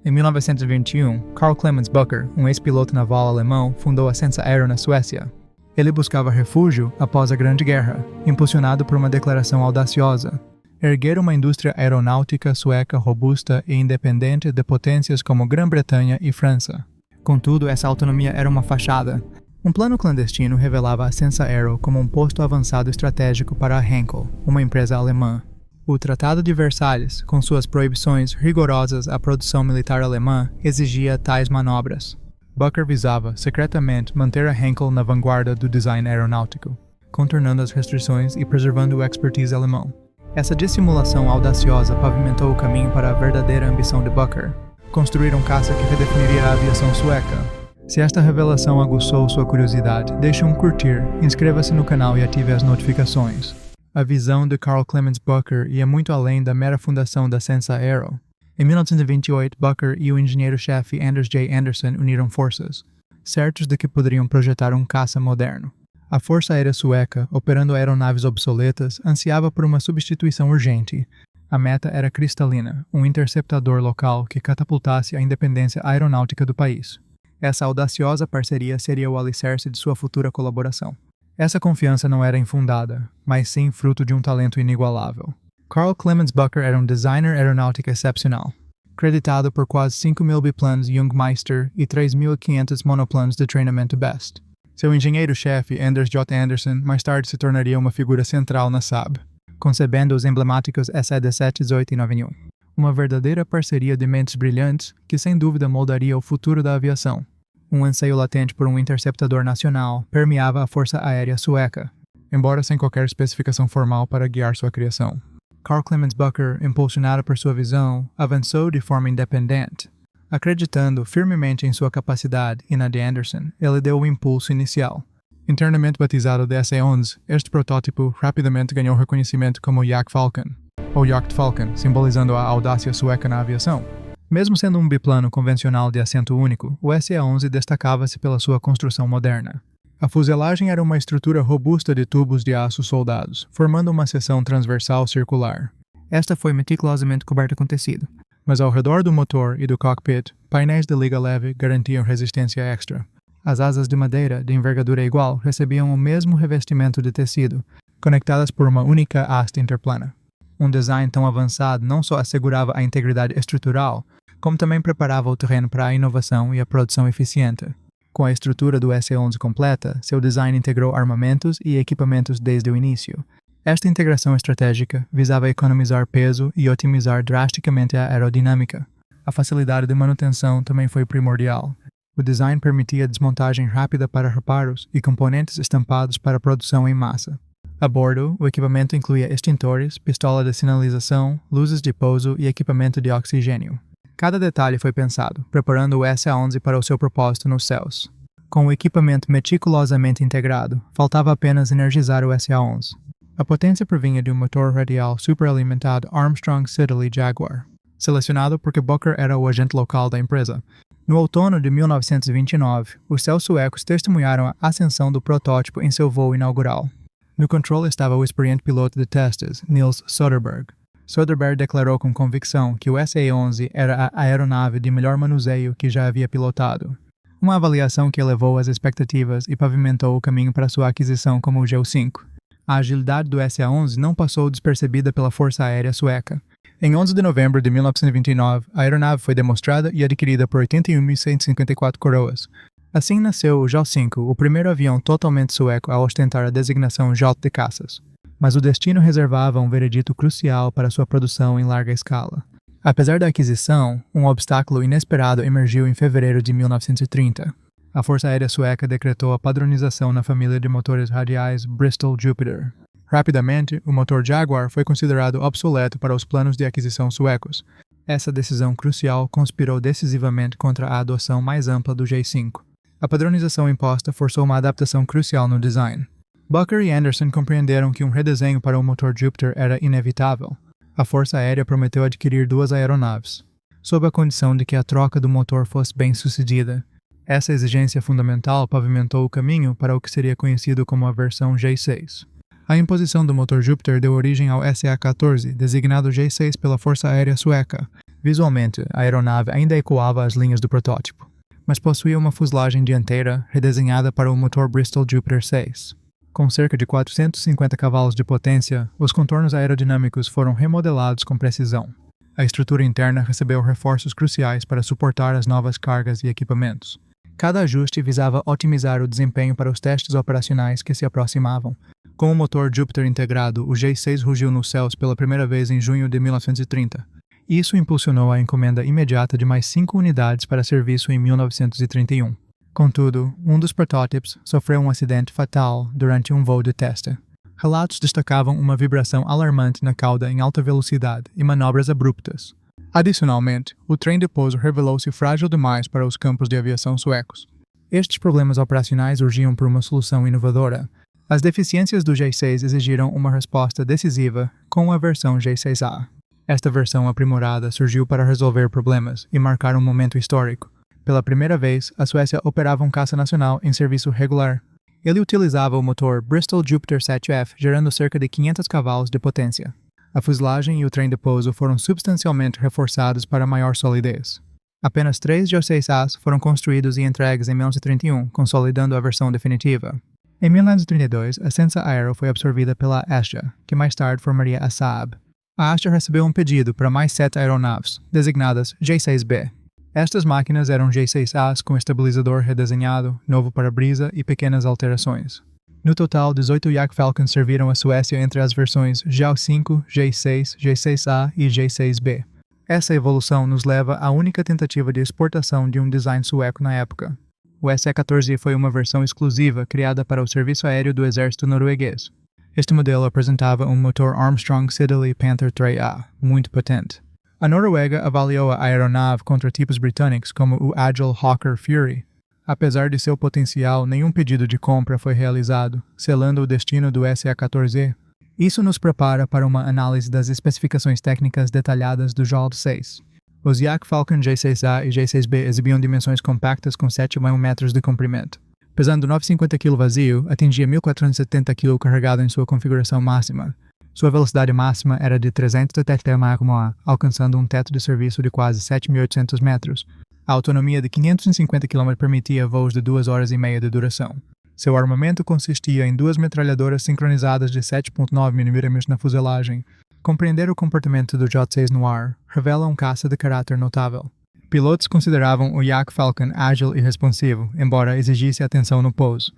Em 1921, Karl Clemens Bucker, um ex-piloto naval alemão, fundou a Sensa Aero na Suécia. Ele buscava refúgio após a Grande Guerra, impulsionado por uma declaração audaciosa: erguer uma indústria aeronáutica sueca robusta e independente de potências como Grã-Bretanha e França. Contudo, essa autonomia era uma fachada. Um plano clandestino revelava a Sensa Aero como um posto avançado estratégico para a Henkel, uma empresa alemã. O Tratado de Versalhes, com suas proibições rigorosas à produção militar alemã, exigia tais manobras. Bucker visava, secretamente, manter a Henkel na vanguarda do design aeronáutico, contornando as restrições e preservando o expertise alemão. Essa dissimulação audaciosa pavimentou o caminho para a verdadeira ambição de Bucker: construir um caça que redefiniria a aviação sueca. Se esta revelação aguçou sua curiosidade, deixe um curtir, inscreva-se no canal e ative as notificações. A visão de Karl Clemens Bucker ia muito além da mera fundação da Sensa Aero. Em 1928, Bucker e o engenheiro-chefe Anders J. Anderson uniram forças, certos de que poderiam projetar um caça moderno. A Força Aérea Sueca, operando aeronaves obsoletas, ansiava por uma substituição urgente. A meta era cristalina, um interceptador local que catapultasse a independência aeronáutica do país. Essa audaciosa parceria seria o alicerce de sua futura colaboração. Essa confiança não era infundada, mas sim fruto de um talento inigualável. Karl Clemens Bucker era um designer aeronáutico excepcional, creditado por quase 5.000 biplanos Jungmeister e 3.500 monoplanos de treinamento Best. Seu engenheiro-chefe, Anders J. Anderson, mais tarde se tornaria uma figura central na Saab, concebendo os emblemáticos SE-17, 18 e 91. Uma verdadeira parceria de mentes brilhantes que sem dúvida moldaria o futuro da aviação. Um anseio latente por um interceptador nacional permeava a Força Aérea Sueca, embora sem qualquer especificação formal para guiar sua criação. Karl Clemens Bucker, impulsionado por sua visão, avançou de forma independente. Acreditando firmemente em sua capacidade e na de Anderson, ele deu o impulso inicial. Internamente batizado de SE-11, este protótipo rapidamente ganhou reconhecimento como Yak Falcon, ou Yacht Falcon, simbolizando a audácia sueca na aviação. Mesmo sendo um biplano convencional de assento único, o SE-11 destacava-se pela sua construção moderna. A fuselagem era uma estrutura robusta de tubos de aço soldados, formando uma seção transversal circular. Esta foi meticulosamente coberta com tecido, mas ao redor do motor e do cockpit, painéis de liga leve garantiam resistência extra. As asas de madeira, de envergadura igual, recebiam o mesmo revestimento de tecido, conectadas por uma única haste interplana. Um design tão avançado não só assegurava a integridade estrutural, como também preparava o terreno para a inovação e a produção eficiente. Com a estrutura do SE-11 completa, seu design integrou armamentos e equipamentos desde o início. Esta integração estratégica visava economizar peso e otimizar drasticamente a aerodinâmica. A facilidade de manutenção também foi primordial. O design permitia desmontagem rápida para reparos e componentes estampados para produção em massa. A bordo, o equipamento incluía extintores, pistola de sinalização, luzes de pouso e equipamento de oxigênio. Cada detalhe foi pensado, preparando o SE-11 para o seu propósito nos céus. Com o equipamento meticulosamente integrado, faltava apenas energizar o SE-11. A potência provinha de um motor radial superalimentado Armstrong Siddeley Jaguar, selecionado porque Bucker era o agente local da empresa. No outono de 1929, os céus suecos testemunharam a ascensão do protótipo em seu voo inaugural. No controle estava o experiente piloto de testes, Nils Soderberg. Soderberg declarou com convicção que o SE-11 era a aeronave de melhor manuseio que já havia pilotado. Uma avaliação que elevou as expectativas e pavimentou o caminho para sua aquisição como o GEO-5. A agilidade do SE-11 não passou despercebida pela Força Aérea Sueca. Em 11 de novembro de 1929, a aeronave foi demonstrada e adquirida por 81.154 coroas. Assim nasceu o JAL-5, o primeiro avião totalmente sueco a ostentar a designação J de caças. Mas o destino reservava um veredito crucial para sua produção em larga escala. Apesar da aquisição, um obstáculo inesperado emergiu em fevereiro de 1930. A Força Aérea Sueca decretou a padronização na família de motores radiais Bristol Jupiter. Rapidamente, o motor Jaguar foi considerado obsoleto para os planos de aquisição suecos. Essa decisão crucial conspirou decisivamente contra a adoção mais ampla do J-5. A padronização imposta forçou uma adaptação crucial no design. Bucker e Anderson compreenderam que um redesenho para o motor Jupiter era inevitável. A Força Aérea prometeu adquirir 2 aeronaves, sob a condição de que a troca do motor fosse bem-sucedida. Essa exigência fundamental pavimentou o caminho para o que seria conhecido como a versão J6. A imposição do motor Jupiter deu origem ao SA-14, designado J6 pela Força Aérea Sueca. Visualmente, a aeronave ainda ecoava as linhas do protótipo, mas possuía uma fuselagem dianteira redesenhada para o motor Bristol Jupiter 6. Com cerca de 450 cavalos de potência, os contornos aerodinâmicos foram remodelados com precisão. A estrutura interna recebeu reforços cruciais para suportar as novas cargas e equipamentos. Cada ajuste visava otimizar o desempenho para os testes operacionais que se aproximavam. Com o motor Jupiter integrado, o J6 rugiu nos céus pela primeira vez em junho de 1930. Isso impulsionou a encomenda imediata de mais 5 unidades para serviço em 1931. Contudo, um dos protótipos sofreu um acidente fatal durante um voo de teste. Relatos destacavam uma vibração alarmante na cauda em alta velocidade e manobras abruptas. Adicionalmente, o trem de pouso revelou-se frágil demais para os campos de aviação suecos. Estes problemas operacionais urgiam por uma solução inovadora. As deficiências do J6 exigiram uma resposta decisiva com a versão J6A. Esta versão aprimorada surgiu para resolver problemas e marcar um momento histórico. Pela primeira vez, a Suécia operava um caça nacional em serviço regular. Ele utilizava o motor Bristol Jupiter 7F, gerando cerca de 500 cavalos de potência. A fuselagem e o trem de pouso foram substancialmente reforçados para maior solidez. Apenas 3 J6As foram construídos e entregues em 1931, consolidando a versão definitiva. Em 1932, a Sensa Aero foi absorvida pela Astra, que mais tarde formaria a Saab. A Astra recebeu um pedido para mais 7 aeronaves, designadas J6B. Estas máquinas eram J6As com estabilizador redesenhado, novo para-brisa e pequenas alterações. No total, 18 Yak Falcons serviram a Suécia entre as versões JAL5, J6, J6A e J6B. Essa evolução nos leva à única tentativa de exportação de um design sueco na época. O SE-14 foi uma versão exclusiva criada para o serviço aéreo do exército norueguês. Este modelo apresentava um motor Armstrong Siddeley Panther 3A, muito potente. A Noruega avaliou a aeronave contra tipos britânicos como o Agile Hawker Fury. Apesar de seu potencial, nenhum pedido de compra foi realizado, selando o destino do SE-14. Isso nos prepara para uma análise das especificações técnicas detalhadas do JAL-6. Os Yak Falcon J6A e J6B exibiam dimensões compactas com 7,1 metros de comprimento. Pesando 950 kg vazio, atingia 1.470 kg carregado em sua configuração máxima. Sua velocidade máxima era de 370 mph, alcançando um teto de serviço de quase 7.800 metros. A autonomia de 550 km permitia voos de 2 horas e meia de duração. Seu armamento consistia em 2 metralhadoras sincronizadas de 7,9 mm na fuselagem. Compreender o comportamento do J6 no ar revela um caça de caráter notável. Pilotos consideravam o Yak Falcon ágil e responsivo, embora exigisse atenção no pouso.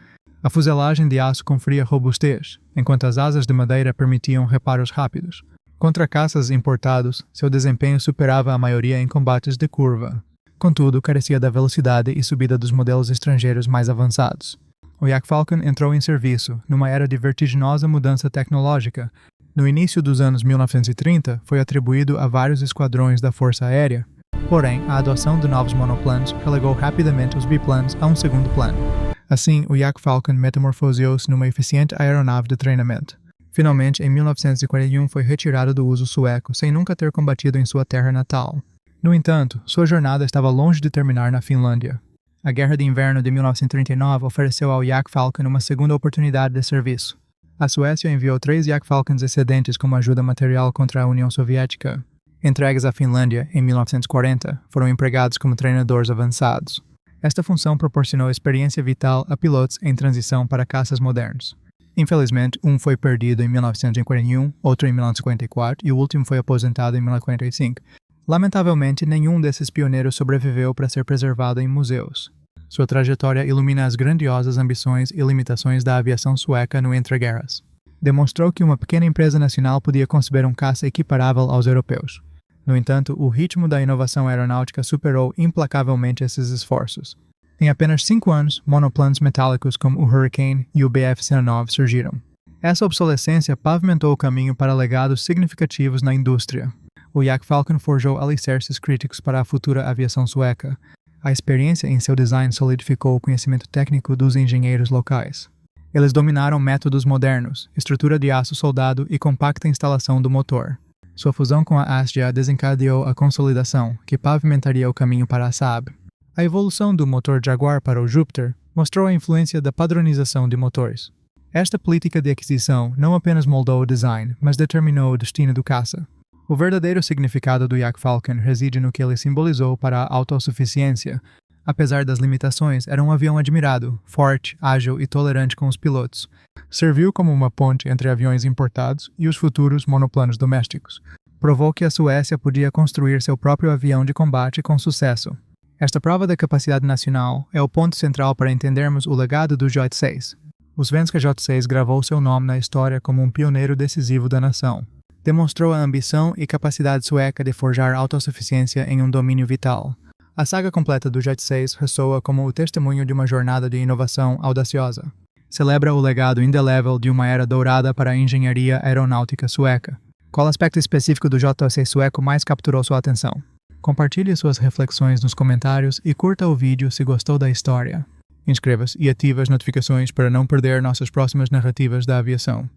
A fuselagem de aço conferia robustez, enquanto as asas de madeira permitiam reparos rápidos. Contra caças importados, seu desempenho superava a maioria em combates de curva. Contudo, carecia da velocidade e subida dos modelos estrangeiros mais avançados. O Yak Falcon entrou em serviço numa era de vertiginosa mudança tecnológica. No início dos anos 1930, foi atribuído a vários esquadrões da Força Aérea. Porém, a adoção de novos monoplanos relegou rapidamente os biplanos a um segundo plano. Assim, o Yak Falcon metamorfoseou-se numa eficiente aeronave de treinamento. Finalmente, em 1941, foi retirado do uso sueco, sem nunca ter combatido em sua terra natal. No entanto, sua jornada estava longe de terminar na Finlândia. A Guerra de Inverno de 1939 ofereceu ao Yak Falcon uma segunda oportunidade de serviço. A Suécia enviou 3 Yak Falcons excedentes como ajuda material contra a União Soviética. Entregues à Finlândia, em 1940, foram empregados como treinadores avançados. Esta função proporcionou experiência vital a pilotos em transição para caças modernos. Infelizmente, um foi perdido em 1941, outro em 1944 e o último foi aposentado em 1945. Lamentavelmente, nenhum desses pioneiros sobreviveu para ser preservado em museus. Sua trajetória ilumina as grandiosas ambições e limitações da aviação sueca no entreguerras. Demonstrou que uma pequena empresa nacional podia conceber um caça equiparável aos europeus. No entanto, o ritmo da inovação aeronáutica superou implacavelmente esses esforços. Em apenas 5 anos, monoplanos metálicos como o Hurricane e o Bf-109 surgiram. Essa obsolescência pavimentou o caminho para legados significativos na indústria. O Yak Falcon forjou alicerces críticos para a futura aviação sueca. A experiência em seu design solidificou o conhecimento técnico dos engenheiros locais. Eles dominaram métodos modernos, estrutura de aço soldado e compacta instalação do motor. Sua fusão com a Astra desencadeou a consolidação, que pavimentaria o caminho para a Saab. A evolução do motor Jaguar para o Jupiter mostrou a influência da padronização de motores. Esta política de aquisição não apenas moldou o design, mas determinou o destino do caça. O verdadeiro significado do Yak Falcon reside no que ele simbolizou para a autossuficiência. Apesar das limitações, era um avião admirado, forte, ágil e tolerante com os pilotos. Serviu como uma ponte entre aviões importados e os futuros monoplanos domésticos. Provou que a Suécia podia construir seu próprio avião de combate com sucesso. Esta prova da capacidade nacional é o ponto central para entendermos o legado do J-6. O Svenska J-6 gravou seu nome na história como um pioneiro decisivo da nação. Demonstrou a ambição e capacidade sueca de forjar autossuficiência em um domínio vital. A saga completa do J-6 ressoa como o testemunho de uma jornada de inovação audaciosa. Celebra o legado indelével de uma era dourada para a engenharia aeronáutica sueca. Qual aspecto específico do J-6 sueco mais capturou sua atenção? Compartilhe suas reflexões nos comentários e curta o vídeo se gostou da história. Inscreva-se e ative as notificações para não perder nossas próximas narrativas da aviação.